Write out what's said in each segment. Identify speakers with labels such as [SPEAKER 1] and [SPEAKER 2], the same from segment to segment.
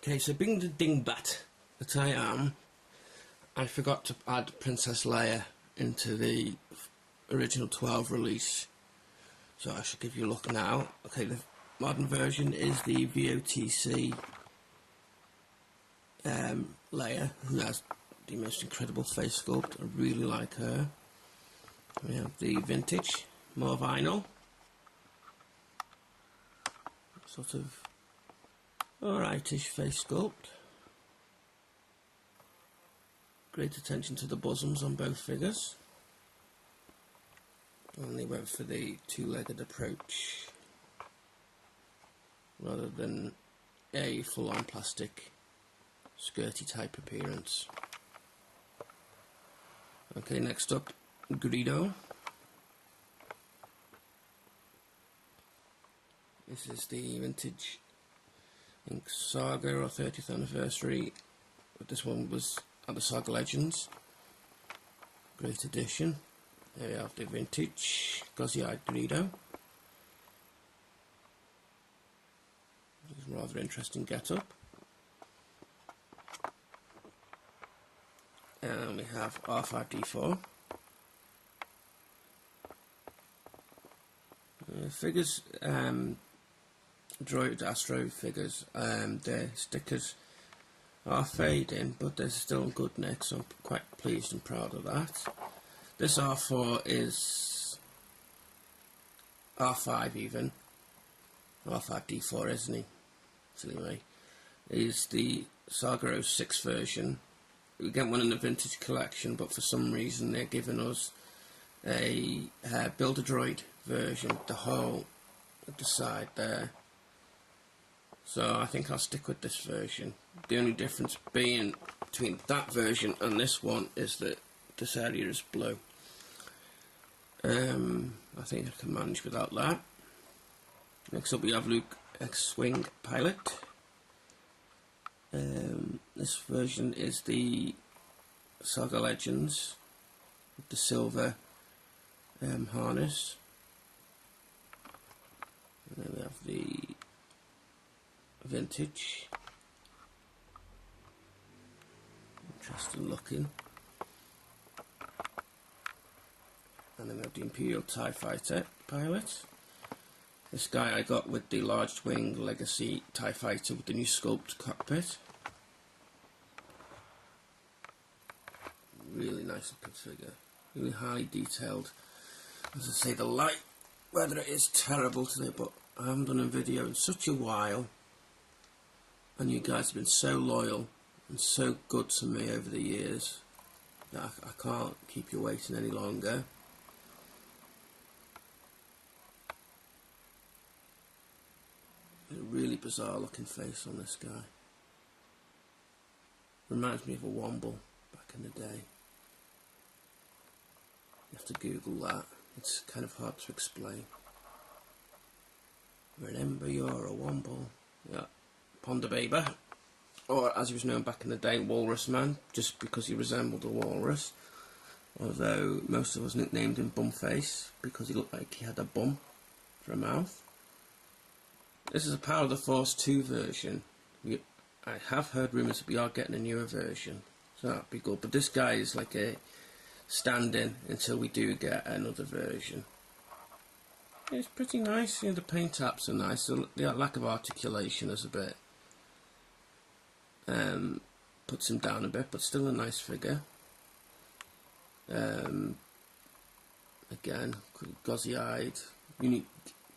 [SPEAKER 1] Okay, so being the dingbat that I am, I forgot to add Princess Leia into the original 12 release. So I should give you a look now. Okay, the modern version is the VOTC Leia, who has the most incredible face sculpt. I really like her. We have the vintage, more vinyl. Sort of alrightish face sculpt. Great attention to the bosoms on both figures. And they went for the two-legged approach rather than a full-on plastic skirty type appearance. Okay, next up, Greedo. This is the vintage Ink Saga or 30th anniversary, but this one was at the Saga Legends. Great edition. There we have the vintage Gozzy-eyed Greedo. It's a rather interesting get-up. And we have R5-D4. Figures, Droid Astro figures, their stickers are fading, but they're still good nick, so I'm quite pleased and proud of that. This R4 is R5 even, R5-D4 isn't he? Silly me. Is the Saga 06 version. We get one in the vintage collection, but for some reason they're giving us a Build-A-Droid version with the hole at the side there. So I think I'll stick with this version. The only difference being between that version and this one is that this area is blue. I think I can manage without that. Next up we have Luke X-Wing Pilot. This version is the Saga Legends with the silver harness. And then we have the vintage. Interesting looking. And then we have the Imperial TIE Fighter pilot. This guy I got with the large wing Legacy TIE Fighter with the new sculpt cockpit. Really nice looking figure. Really highly detailed. As I say, the light weather is terrible today, but I haven't done a video in such a while. And you guys have been so loyal and so good to me over the years that I can't keep you waiting any longer. A really bizarre looking face on this guy. Reminds me of a Womble back in the day. You have to Google that. It's kind of hard to explain. Remember you're a Womble. Yeah. Ponderbaby. Or as he was known back in the day, Walrus Man, just because he resembled a walrus. Although most of us nicknamed him Bumface because he looked like he had a bum for a mouth. This is a Power of the Force 2 version. I have heard rumours that we are getting a newer version, so that'd be good. But this guy is like a stand-in until we do get another version. It's pretty nice. You know, the paint apps are nice. The lack of articulation is a bit puts him down a bit, but still a nice figure. Again, gozzy-eyed, unique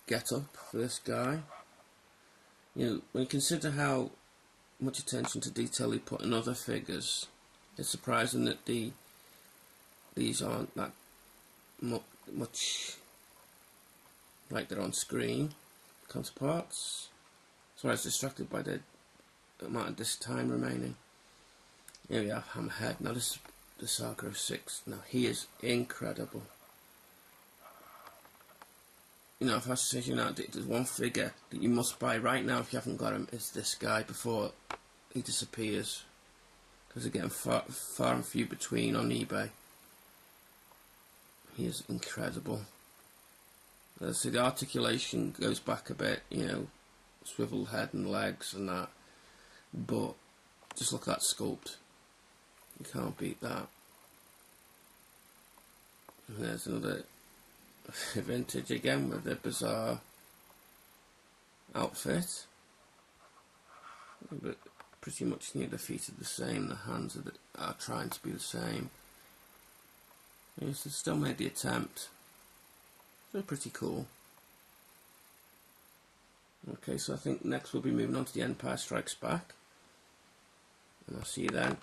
[SPEAKER 1] get-up for this guy. You know, when you consider how much attention to detail he put in other figures, it's surprising that these aren't that much like they're on screen. Counterparts. So I was distracted by the amount of this time remaining. Here we have Hammerhead. Now this is the Saga 06. Now he is incredible. You know, if I was to say, you know, there's one figure that you must buy right now if you haven't got him, it's this guy before he disappears. Because they're getting far and few between on eBay. He is incredible. So the articulation goes back a bit, you know, swivel head and legs and that. but just look at that sculpt. You can't beat that. And there's another vintage again with the bizarre outfit, but pretty much near the feet are the same, the hands are trying to be the same. Yes, they still made the attempt. They're pretty cool. Okay, so I think next we'll be moving on to the Empire Strikes Back, and I'll see you then.